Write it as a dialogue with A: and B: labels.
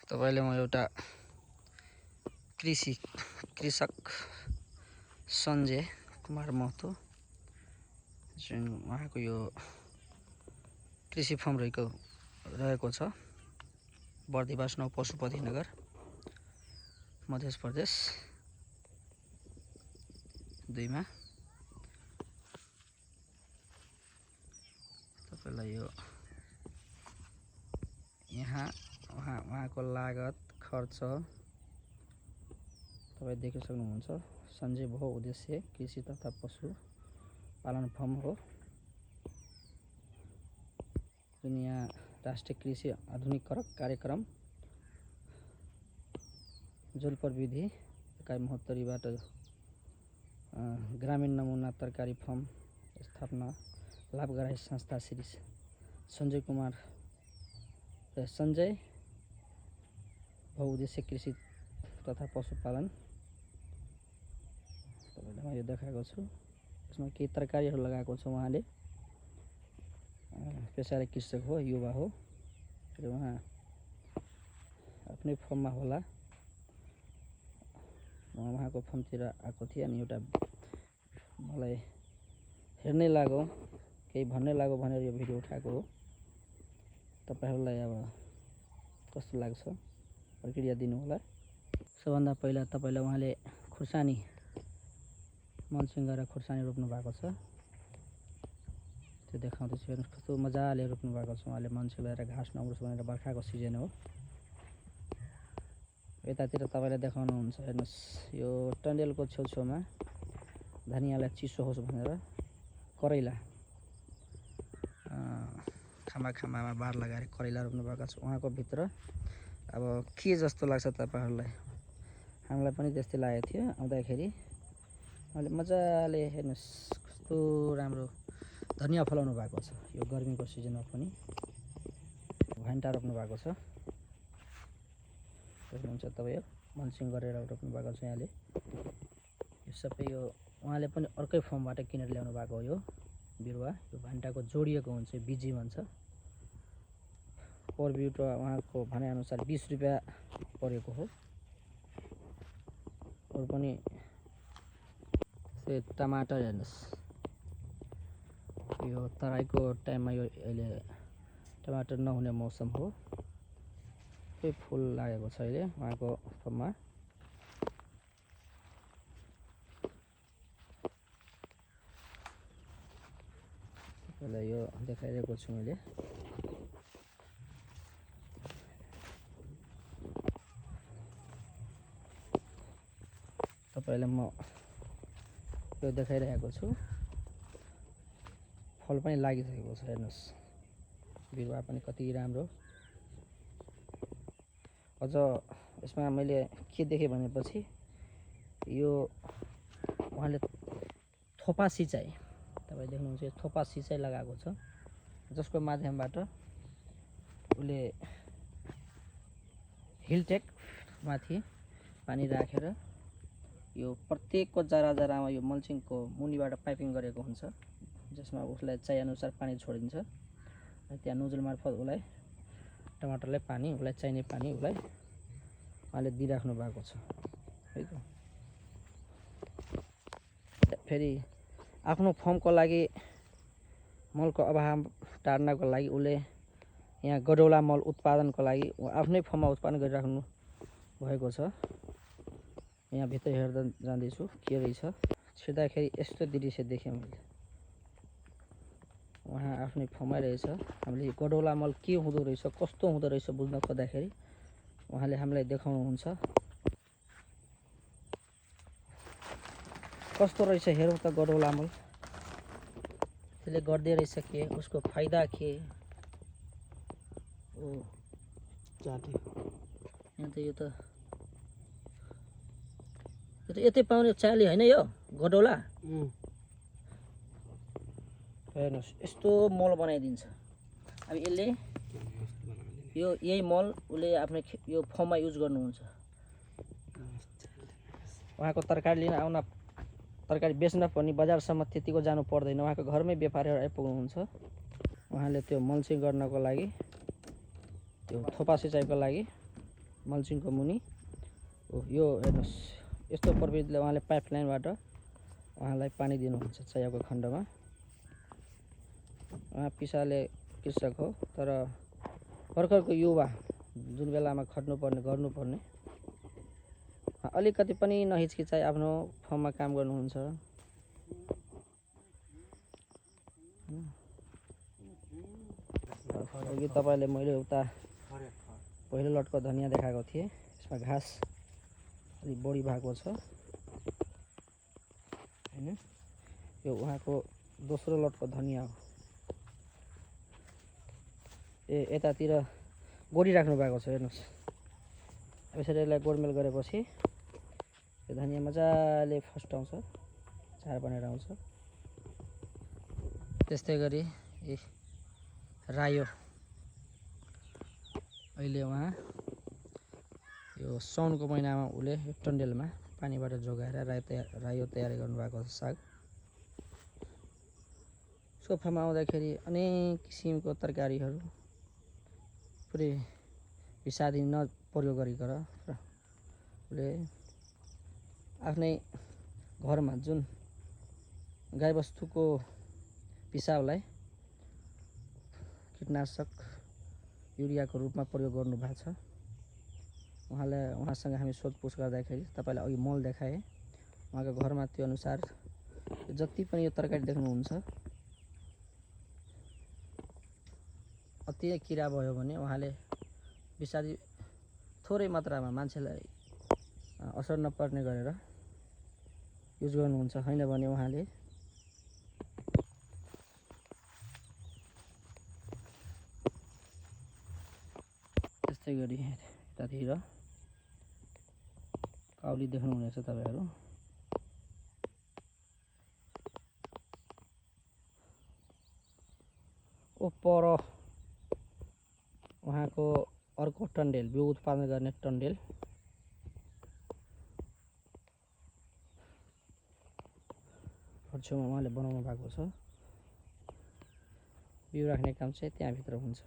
A: तपाईले म एउटा कृषक सञ्जय कुमार महतो जुन उहाँको यो कृषि फर्म रहेको छ बर्दिवास 9 पशुपति नगर मध्य प्रदेश 2 मा तपाईलाई यो यहाँ उहाँको लागत खर्च तपाईँ देख्न सक्नुहुन्छ। सञ्जय बहुउद्देश्य कृषि तथा पशु पालन फर्म हो जुन यहाँ राष्ट्रिय कृषि आधुनिकीकरण कार्यक्रम जल प्रविधि एकाइ महोत्तरीबाट ग्रामीण नमुना तरकारी फर्म स्थापना लाभकारी संस्था श्री सञ्जय बहुउद्देश्य कृषि तथा पशुपालन तपाईलाई म यो देखाएको छु। यसमा केही तरकारीहरू लगाएको छ। उहाँले पेसाले कृषक हो, युवा हो र उहाँ आफ्नै फर्ममा होला। म उहाँको फर्मतिर आएको थिएँ अनि एउटा मलाई हेर्नै लाग्यो, केही भन्नै लाग्यो भनेर यो भिडियो उठाएको हो। तपाईहरुलाई अब कस्तो लाग्छ प्रतिक्रिया दिनु होला। सबभन्दा पहिला तपाईलाई उहाँले खुर्सानी मल्चिङ गरेर खुर्सानी रोप्नु भएको छ त्यो देखाउँदैछु। हेर्नुस् कस्तो मजाले रोप्नु भएको छ उहाँले मल्चिङ लगाएर घाँस नउठोस् भनेर। बर्खाको सिजन हो। यतातिर तपाईलाई देखाउनुहुन्छ। हेर्नुस् यो टन्डेलको छेउछाउमा धनियालाई चिसो होस् भनेर करैला खामामा बार लगाएर करैला रोप्नु भएको छ उहाँको भित्र। अब के जस्तो लाग्छ तपाईहरुलाई? हामीलाई पनि त्यस्तै लागेको थियो आउँदाखेरि। उहाँले मजाले हेर्नुस् कस्तो राम्रो धनिया फलाउनु भएको छ। यो गर्मीको सिजनमा पनि भ्यान्टा रोप्नु भएको छ। हेर्नुहुन्छ तपाईँ मल्चिङ गरेर रोप्नु भएको छ यहाँले। यो सबै यो उहाँले पनि अर्कै फर्मबाट किनेर ल्याउनु भएको हो। यो बिरुवा यो भ्यान्टाको जोडिएको हुन्छ, बिजी भन्छ। पर बिरुवा उहाँको भने अनुसार 20 रुपैयाँ परेको हो। अरु पनि टमाटर हेर्नुस् यो तराईको टाइममा यो अहिले टमाटर नहुने मौसम हो। सबै फुल लागेको छ अहिले उहाँको फर्ममा। तपाईलाई यो देखाइरहेको छु मैले। तपाईलाई म यो देखाइरहेको छु। फल पनि लागिसकेको छ। हेर्नुस् बिरुवा पनि कति राम्रो। अझ यसमा मैले के देखेँ भनेपछि यो उहाँले थोपा सिँचाइ तपाईँ देख्नुहुन्छ यो थोपा सिँचाइ लगाएको छ जसको माध्यमबाट उले हिलटेक माथि पानी राखेर यो प्रत्येकको जरामा यो मल्चिङको मुनिबाट पाइपिङ गरेको हुन्छ जसमा उसलाई चाहिए अनुसार पानी छोडिन्छ। त्यहाँ नोजल मार्फत उसलाई टमाटरलाई पानी उसलाई चाहिने पानी उसलाई उहाँले दिइराख्नु भएको छ है त। फेरि आफ्नो फर्मको लागि मलको अभाव टार्नको लागि उसले यहाँ गडौला मल उत्पादनको लागि आफ्नै फर्ममा उत्पादन गरिराख्नु भएको छ। यहाँ भित्र हेर्दा जाँदैछु के रहेछ। छिर्दाखेरि यस्तो दृश्य देखेँ मैले। उहाँ आफ्नै फर्ममै रहेछ। हामीले गडौला मल के हुँदो रहेछ कस्तो हुँदो रहेछ बुझ्न खोज्दाखेरि उहाँले हामीलाई देखाउनुहुन्छ। कस्तो रहेछ हेरौँ त गडौला मल। त्यसले गर्दै रहेछ के, उसको फाइदा के। ओ जाटे यहाँ त यो त यतै पाउने चाली हैन यो गडौला। हेर्नुस् यस्तो मल बनाइदिन्छ। अब यसले यो यही मल उसले आफ्नो यो फर्ममा युज गर्नुहुन्छ। उहाँको तरकारी लिन आउन तरकारी बेच्न पनि बजारसम्म त्यतिको जानु पर्दैन। उहाँको घरमै व्यापारीहरू आइपुग्नुहुन्छ। उहाँले त्यो मल्चिङ गर्नको लागि त्यो थोपा सिँचाइको लागि मल्चिङको मुनि यो हेर्नुहोस् यस्तो प्रविधिले उहाँले पाइपलाइनबाट उहाँलाई पानी दिनुहुन्छ चाहिएको खण्डमा। उहाँ पिसाले कृषक हो, तर भर्खरको युवा जुन बेलामा खट्नुपर्ने गर्नुपर्ने अलिकति पनि नहिचकिचाइ आफ्नो फर्ममा काम गर्नुहुन्छ। अघि तपाईँले मैले उता पहिलो लटको धनियाँ देखाएको थिएँ, यसमा घाँस अलिक बढी भएको छ हैन। यो उहाँको दोस्रो लटको धनियाँ हो। यतातिर गोडिराख्नु भएको छ हेर्नुहोस्। यसरी यसलाई गोडमेल गरेपछि यो धनियाँ मजाले फस्टाउँछ, झार बनेर आउँछ। त्यस्तै गरी रायो अहिले उहाँ यो साउनको महिनामा उसले यो टन्डेलमा पानीबाट जोगाएर रायो तयार गर्नुभएको छ साग। सोफामा आउँदाखेरि अनेक किसिमको तरकारीहरू पुरै विषादी नप्रयोग गरिकन उसले आफ्नै घरमा जुन गाईबस्तुको पिसाबलाई कीटनाशक युरियाको रूपमा प्रयोग गर्नुभएको छ। उहाँसँग हामी सोधपुछ गर्दाखेरि तपाईँलाई अघि मल देखाएँ, उहाँको घरमा त्यो अनुसार जति पनि यो तरकारी देख्नुहुन्छ अति नै किरा भयो भने उहाँले विषादी थोरै मात्रामा मान्छेलाई असर नपर्ने गरेर युज गर्नुहुन्छ। हैन भने उहाँले त्यस्तै गरी यतातिर काउली देख्नुहुनेछ तपाईँहरू। पर उहाँको अर्को टन्डेल, बिउ उत्पादन गर्ने टन्डेल छेउमा उहाँले बनाउनु भएको छ। बिउ राख्ने काम चाहिँ त्यहाँभित्र हुन्छ।